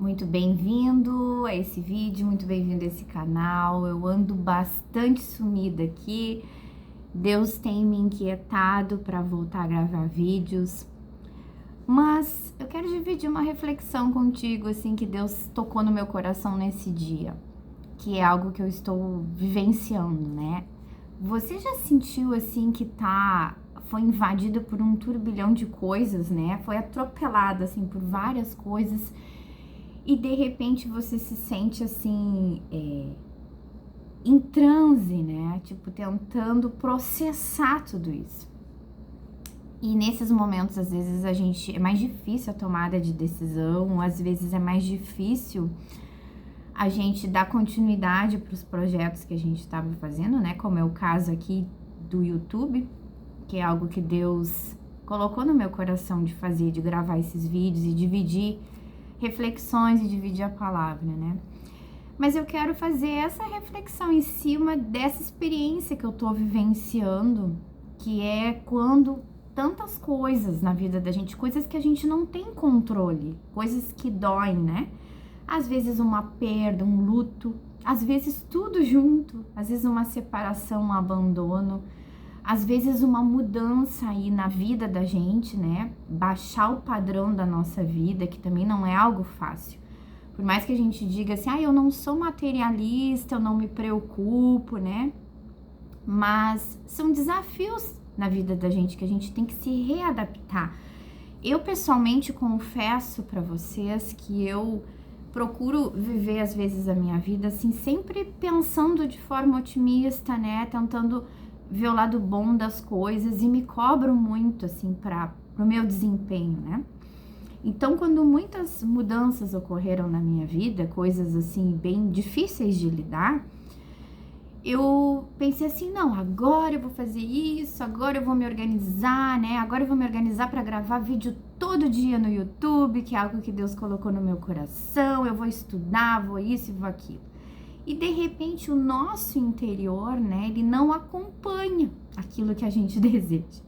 Muito bem-vindo a esse vídeo, muito bem-vindo a esse canal. Eu ando bastante sumida aqui. Deus tem me inquietado para voltar a gravar vídeos. Mas eu quero dividir uma reflexão contigo, assim, que Deus tocou no meu coração nesse dia, que é algo que eu estou vivenciando, né? Você já sentiu, assim, que foi invadido por um turbilhão de coisas, né? Foi atropelado, assim, por várias coisas. E de repente você se sente assim, em transe, né? Tipo, tentando processar tudo isso. E nesses momentos, às vezes, é mais difícil a tomada de decisão, às vezes é mais difícil a gente dar continuidade para os projetos que a gente estava fazendo, né? Como é o caso aqui do YouTube, que é algo que Deus colocou no meu coração de fazer, de gravar esses vídeos e dividir reflexões e dividir a palavra, né? Mas eu quero fazer essa reflexão em cima dessa experiência que eu tô vivenciando, que é quando tantas coisas na vida da gente, coisas que a gente não tem controle, coisas que doem, né? Às vezes uma perda, um luto, às vezes tudo junto, às vezes uma separação, um abandono, às vezes uma mudança aí na vida da gente, né? Baixar o padrão da nossa vida, que também não é algo fácil. Por mais que a gente diga assim, eu não sou materialista, eu não me preocupo, né? Mas são desafios na vida da gente que a gente tem que se readaptar. Eu pessoalmente confesso para vocês que eu procuro viver às vezes a minha vida assim, sempre pensando de forma otimista, né? Tentando ver o lado bom das coisas e me cobro muito, assim, pro meu desempenho, né? Então, quando muitas mudanças ocorreram na minha vida, coisas, assim, bem difíceis de lidar, eu pensei assim, não, agora eu vou fazer isso, agora eu vou me organizar, né? Agora eu vou me organizar para gravar vídeo todo dia no YouTube, que é algo que Deus colocou no meu coração, eu vou estudar, vou isso e vou aquilo. E de repente o nosso interior, né, ele não acompanha aquilo que a gente deseja.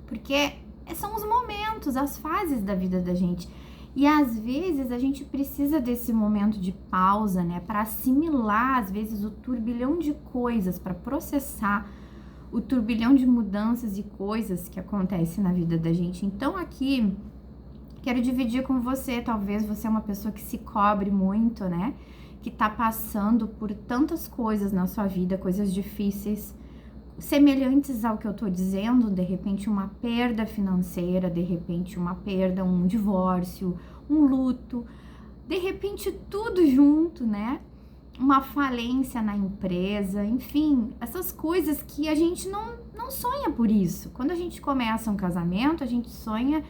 Porque são os momentos, as fases da vida da gente. E às vezes a gente precisa desse momento de pausa, né, para assimilar às vezes o turbilhão de coisas, para processar o turbilhão de mudanças e coisas que acontecem na vida da gente. Então aqui quero dividir com você, talvez você é uma pessoa que se cobre muito, né? Que tá passando por tantas coisas na sua vida, coisas difíceis, semelhantes ao que eu tô dizendo, de repente uma perda financeira, de repente uma perda, um divórcio, um luto, de repente tudo junto, né? Uma falência na empresa, enfim, essas coisas que a gente não sonha por isso. Quando a gente começa um casamento, a gente sonha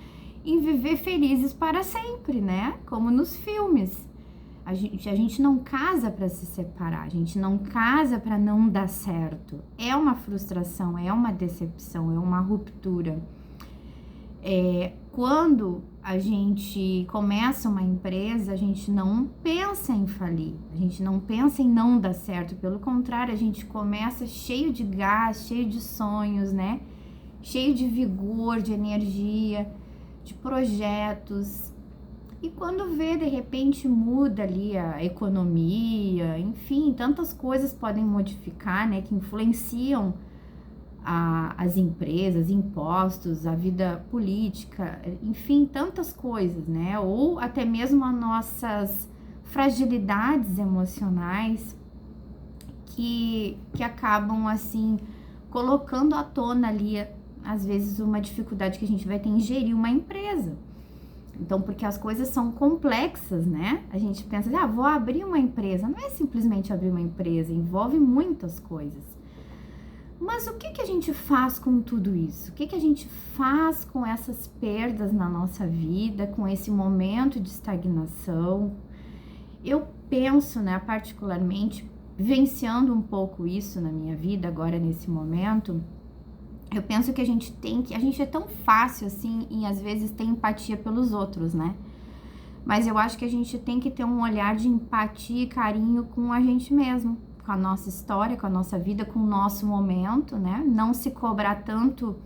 em viver felizes para sempre, né? Como nos filmes. A gente não casa para se separar, a gente não casa para não dar certo. É uma frustração, é uma decepção, é uma ruptura. Quando a gente começa uma empresa, a gente não pensa em falir, a gente não pensa em não dar certo. Pelo contrário, a gente começa cheio de gás, cheio de sonhos, né? Cheio de vigor, de energia, de projetos. E quando vê, de repente, muda ali a economia, enfim, tantas coisas podem modificar, né, que influenciam as empresas, impostos, a vida política, enfim, tantas coisas, né, ou até mesmo as nossas fragilidades emocionais que acabam, assim, colocando à tona ali, às vezes, uma dificuldade que a gente vai ter em gerir uma empresa. Então, porque as coisas são complexas, né? A gente pensa, vou abrir uma empresa. Não é simplesmente abrir uma empresa, envolve muitas coisas. Mas o que a gente faz com tudo isso? O que a gente faz com essas perdas na nossa vida, com esse momento de estagnação? Eu penso, né, particularmente, vivenciando um pouco isso na minha vida agora nesse momento, eu penso que a gente é tão fácil assim em às vezes ter empatia pelos outros, né? Mas eu acho que a gente tem que ter um olhar de empatia e carinho com a gente mesmo, com a nossa história, com a nossa vida, com o nosso momento, né? Não se cobrar tanto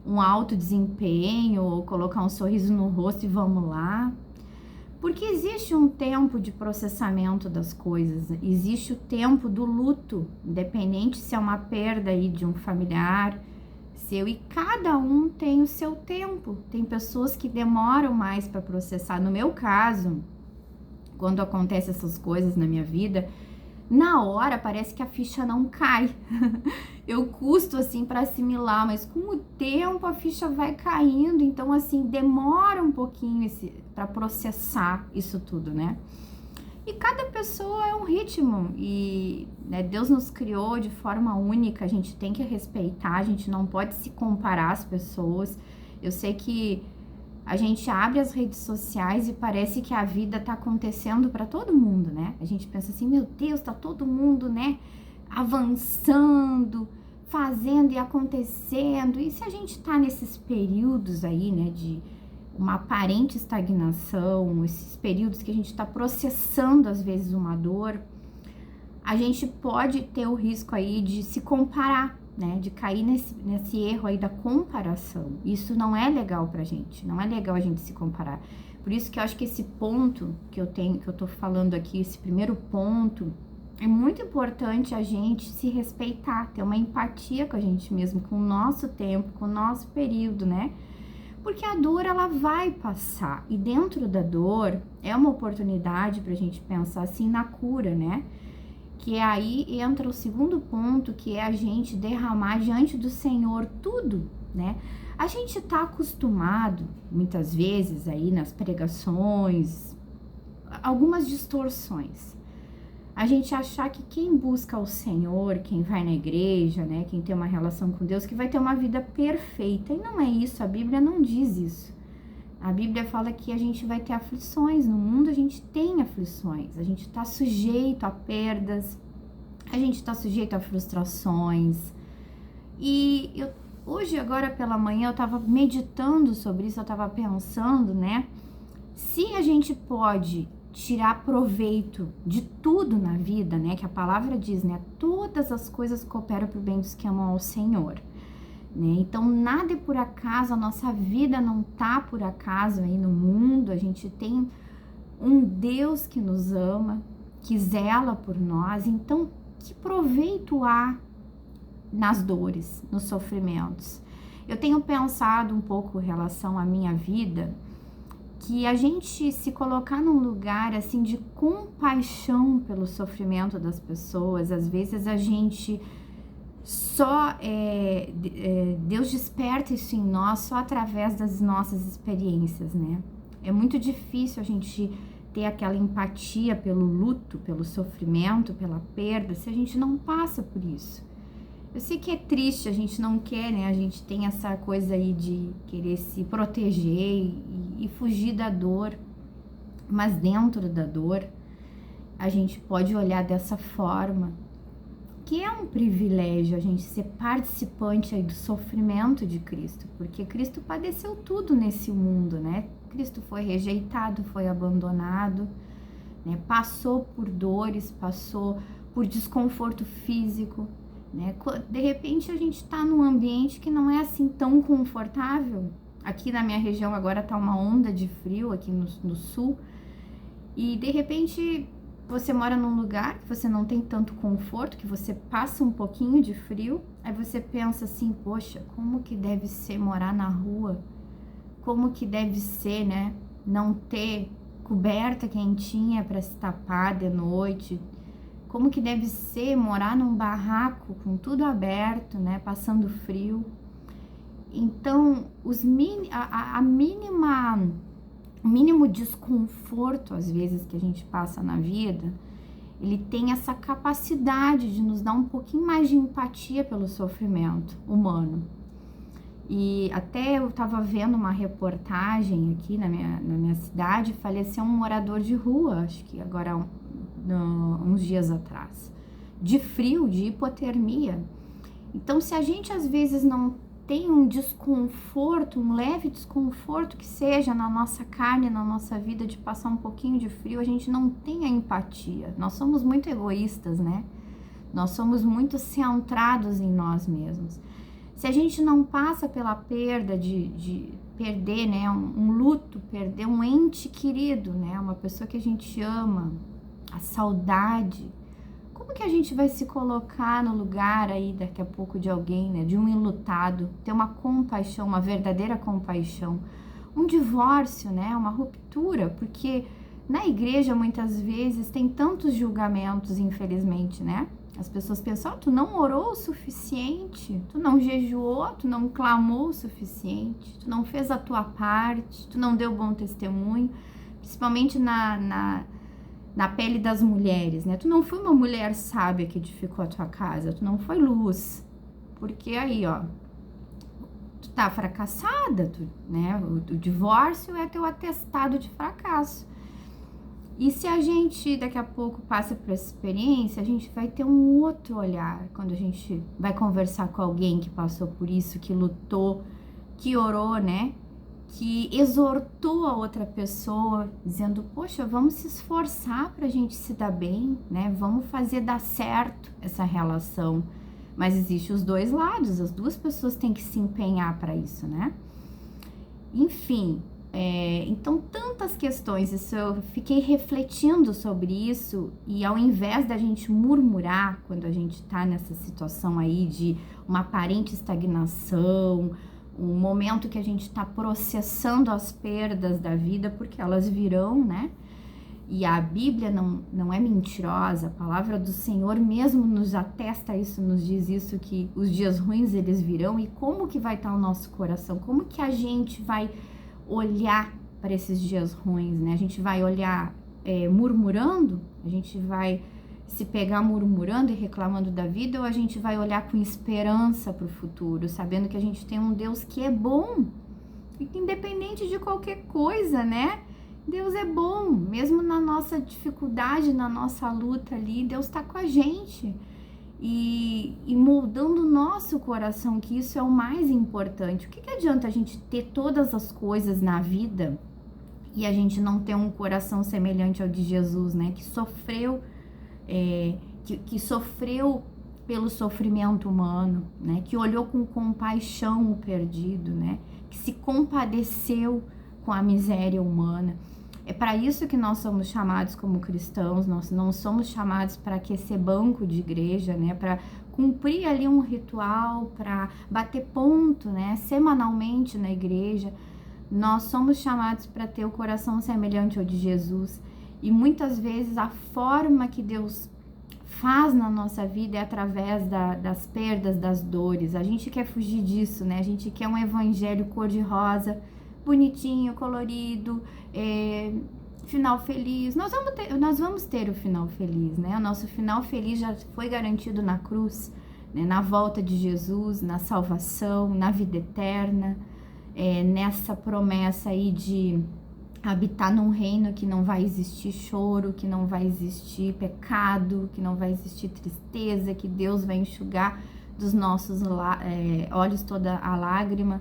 um alto desempenho ou colocar um sorriso no rosto e vamos lá. Porque existe um tempo de processamento das coisas, existe o tempo do luto, independente se é uma perda aí de um familiar seu, e cada um tem o seu tempo. Tem pessoas que demoram mais para processar. No meu caso, quando acontecem essas coisas na minha vida, na hora parece que a ficha não cai. Eu custo assim para assimilar, mas com o tempo a ficha vai caindo, então assim demora um pouquinho para processar isso tudo, né? E cada pessoa é um ritmo e né, Deus nos criou de forma única, a gente tem que respeitar, a gente não pode se comparar às pessoas. Eu sei que a gente abre as redes sociais e parece que a vida tá acontecendo para todo mundo, né? A gente pensa assim, meu Deus, tá todo mundo, né, avançando, fazendo e acontecendo. E se a gente tá nesses períodos aí, né, de uma aparente estagnação, esses períodos que a gente tá processando às vezes uma dor, a gente pode ter o risco aí de se comparar, né, de cair nesse erro aí da comparação. Isso não é legal pra gente, não é legal a gente se comparar. Por isso que eu acho que esse ponto que eu tô falando aqui, esse primeiro ponto, é muito importante a gente se respeitar, ter uma empatia com a gente mesmo, com o nosso tempo, com o nosso período, né? Porque a dor, ela vai passar, e dentro da dor é uma oportunidade pra gente pensar assim na cura, né? Que aí entra o segundo ponto, que é a gente derramar diante do Senhor tudo, né? A gente tá acostumado, muitas vezes, aí nas pregações, algumas distorções. A gente achar que quem busca o Senhor, quem vai na igreja, né? Quem tem uma relação com Deus, que vai ter uma vida perfeita. E não é isso, a Bíblia não diz isso. A Bíblia fala que a gente vai ter aflições, no mundo a gente tem aflições, a gente está sujeito a perdas, a gente está sujeito a frustrações. E hoje, agora pela manhã, eu estava meditando sobre isso, eu estava pensando, né, se a gente pode tirar proveito de tudo na vida, né, que a palavra diz, né, todas as coisas cooperam para o bem dos que amam ao Senhor. Né? Então, nada é por acaso, a nossa vida não tá por acaso aí no mundo, a gente tem um Deus que nos ama, que zela por nós. Então, que proveito há nas dores, nos sofrimentos? Eu tenho pensado um pouco em relação à minha vida, que a gente se colocar num lugar assim de compaixão pelo sofrimento das pessoas, às vezes a gente Deus desperta isso em nós só através das nossas experiências, né? É muito difícil a gente ter aquela empatia pelo luto, pelo sofrimento, pela perda, se a gente não passa por isso. Eu sei que é triste, a gente não quer, né? A gente tem essa coisa aí de querer se proteger e fugir da dor, mas dentro da dor, a gente pode olhar dessa forma, que é um privilégio a gente ser participante aí do sofrimento de Cristo, porque Cristo padeceu tudo nesse mundo, né? Cristo foi rejeitado, foi abandonado, né? Passou por dores, passou por desconforto físico, né? De repente a gente tá num ambiente que não é assim tão confortável. Aqui na minha região agora tá uma onda de frio aqui no sul, e de repente você mora num lugar que você não tem tanto conforto, que você passa um pouquinho de frio, aí você pensa assim, poxa, como que deve ser morar na rua? Como que deve ser, né, não ter coberta quentinha para se tapar de noite? Como que deve ser morar num barraco com tudo aberto, né, passando frio? Então, o mínimo desconforto, às vezes, que a gente passa na vida, ele tem essa capacidade de nos dar um pouquinho mais de empatia pelo sofrimento humano. E até eu estava vendo uma reportagem aqui na minha cidade, faleceu um morador de rua, acho que agora uns dias atrás, de frio, de hipotermia. Então, se a gente às vezes não tem um desconforto, um leve desconforto que seja na nossa carne, na nossa vida, de passar um pouquinho de frio, a gente não tem a empatia. Nós somos muito egoístas, né? Nós somos muito centrados em nós mesmos. Se a gente não passa pela perda perder, né, um luto, perder um ente querido, né, uma pessoa que a gente ama, a saudade. Como que a gente vai se colocar no lugar aí daqui a pouco de alguém, né, de um enlutado, ter uma compaixão, uma verdadeira compaixão, um divórcio, né, uma ruptura, porque na igreja muitas vezes tem tantos julgamentos, infelizmente, né? As pessoas pensam, tu não orou o suficiente, tu não jejuou, tu não clamou o suficiente, tu não fez a tua parte, tu não deu bom testemunho, principalmente na pele das mulheres, né? Tu não foi uma mulher sábia que edificou a tua casa, tu não foi luz, porque aí, ó, tu tá fracassada, né? O divórcio é teu atestado de fracasso. E se a gente daqui a pouco passa por essa experiência, a gente vai ter um outro olhar quando a gente vai conversar com alguém que passou por isso, que lutou, que orou, né? Que exortou a outra pessoa, dizendo, poxa, vamos se esforçar pra gente se dar bem, né? Vamos fazer dar certo essa relação. Mas existe os dois lados, as duas pessoas têm que se empenhar para isso, né? Enfim, então tantas questões, isso eu fiquei refletindo sobre isso, e ao invés da gente murmurar quando a gente tá nessa situação aí de uma aparente estagnação, um momento que a gente tá processando as perdas da vida, porque elas virão, né? E a Bíblia não é mentirosa, a palavra do Senhor mesmo nos atesta isso, nos diz isso, que os dias ruins eles virão. E como que vai estar o nosso coração? Como que a gente vai olhar para esses dias ruins, né? A gente vai olhar murmurando? A gente vai se pegar murmurando e reclamando da vida? Ou a gente vai olhar com esperança para o futuro, sabendo que a gente tem um Deus que é bom, e independente de qualquer coisa, né? Deus é bom, mesmo na nossa dificuldade, na nossa luta ali, Deus está com a gente e moldando o nosso coração, que isso é o mais importante. O que adianta a gente ter todas as coisas na vida e a gente não ter um coração semelhante ao de Jesus, né? Que sofreu, que sofreu pelo sofrimento humano, né? Que olhou com compaixão o perdido, né? Que se compadeceu com a miséria humana. É para isso que nós somos chamados como cristãos, nós não somos chamados para aquecer banco de igreja, né? Para cumprir ali um ritual, para bater ponto, né? Semanalmente na igreja. Nós somos chamados para ter o coração semelhante ao de Jesus. E muitas vezes a forma que Deus faz na nossa vida é através das perdas, das dores. A gente quer fugir disso, né? A gente quer um evangelho cor-de-rosa, bonitinho, colorido, final feliz. Nós vamos ter o final feliz, né? O nosso final feliz já foi garantido na cruz, né? Na volta de Jesus, na salvação, na vida eterna, nessa promessa aí de habitar num reino que não vai existir choro, que não vai existir pecado, que não vai existir tristeza, que Deus vai enxugar dos nossos olhos toda a lágrima.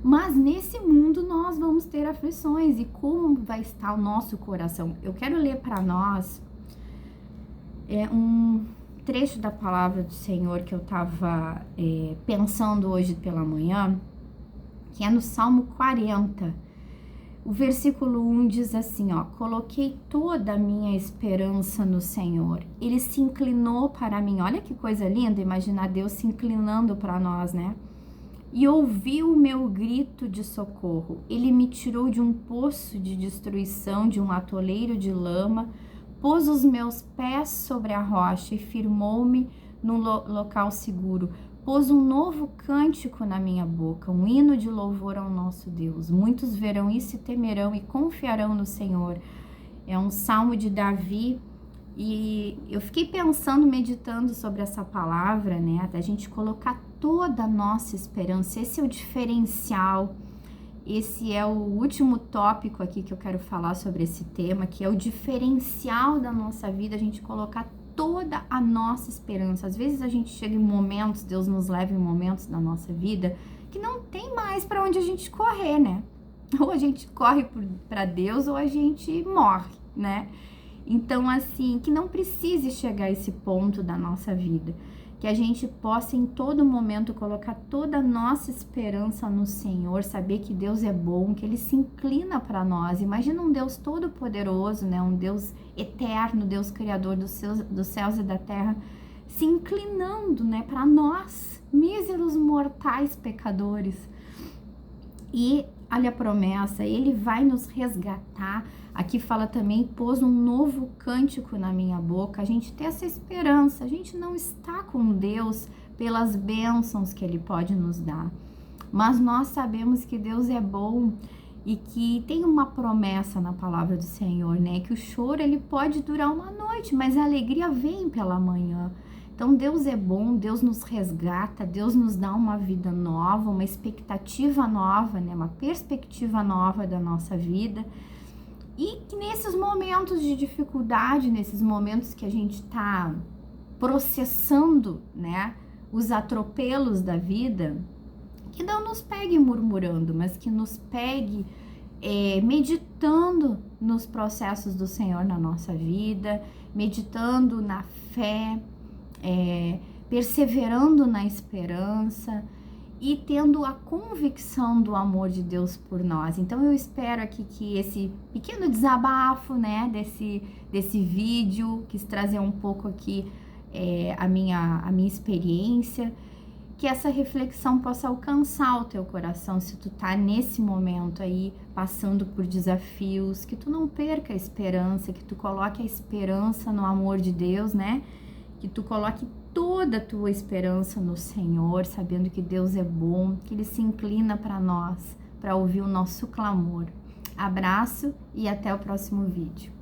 Mas nesse mundo nós vamos ter aflições. E como vai estar o nosso coração? Eu quero ler para nós um trecho da palavra do Senhor que eu estava pensando hoje pela manhã, que é no Salmo 40. O versículo 1 diz assim, ó: coloquei toda a minha esperança no Senhor. Ele se inclinou para mim. Olha que coisa linda, imaginar Deus se inclinando para nós, né? E ouviu o meu grito de socorro. Ele me tirou de um poço de destruição, de um atoleiro de lama, pôs os meus pés sobre a rocha e firmou-me num local seguro. Pôs um novo cântico na minha boca, um hino de louvor ao nosso Deus. Muitos verão isso e temerão e confiarão no Senhor. É um salmo de Davi. E eu fiquei pensando, meditando sobre essa palavra, né? Até a gente colocar toda a nossa esperança. Esse é o diferencial. Esse é o último tópico aqui que eu quero falar sobre esse tema, que é o diferencial da nossa vida, a gente colocar toda a nossa esperança. Às vezes a gente chega em momentos, Deus nos leva em momentos da nossa vida que não tem mais para onde a gente correr, né? Ou a gente corre para Deus ou a gente morre, né? Então, assim, que não precise chegar a esse ponto da nossa vida, que a gente possa em todo momento colocar toda a nossa esperança no Senhor, saber que Deus é bom, que Ele se inclina para nós. Imagina um Deus todo poderoso, né? Um Deus eterno, Deus criador dos céus e da terra, se inclinando, né, para nós, míseros mortais pecadores. E olha a promessa, Ele vai nos resgatar. Aqui fala também, pôs um novo cântico na minha boca. A gente tem essa esperança, a gente não está com Deus pelas bênçãos que Ele pode nos dar, mas nós sabemos que Deus é bom e que tem uma promessa na palavra do Senhor, né? Que o choro ele pode durar uma noite, mas a alegria vem pela manhã. Então Deus é bom, Deus nos resgata, Deus nos dá uma vida nova, uma expectativa nova, né? Uma perspectiva nova da nossa vida. E que nesses momentos de dificuldade, nesses momentos que a gente está processando, né? Os atropelos da vida, que não nos pegue murmurando, mas que nos pegue meditando nos processos do Senhor na nossa vida, meditando na fé, perseverando na esperança e tendo a convicção do amor de Deus por nós. Então eu espero aqui que esse pequeno desabafo, né, desse vídeo, quis trazer um pouco aqui a minha experiência, que essa reflexão possa alcançar o teu coração, se tu tá nesse momento aí, passando por desafios, que tu não perca a esperança, que tu coloque a esperança no amor de Deus, né? Que tu coloque toda a tua esperança no Senhor, sabendo que Deus é bom, que Ele se inclina para nós, para ouvir o nosso clamor. Abraço e até o próximo vídeo.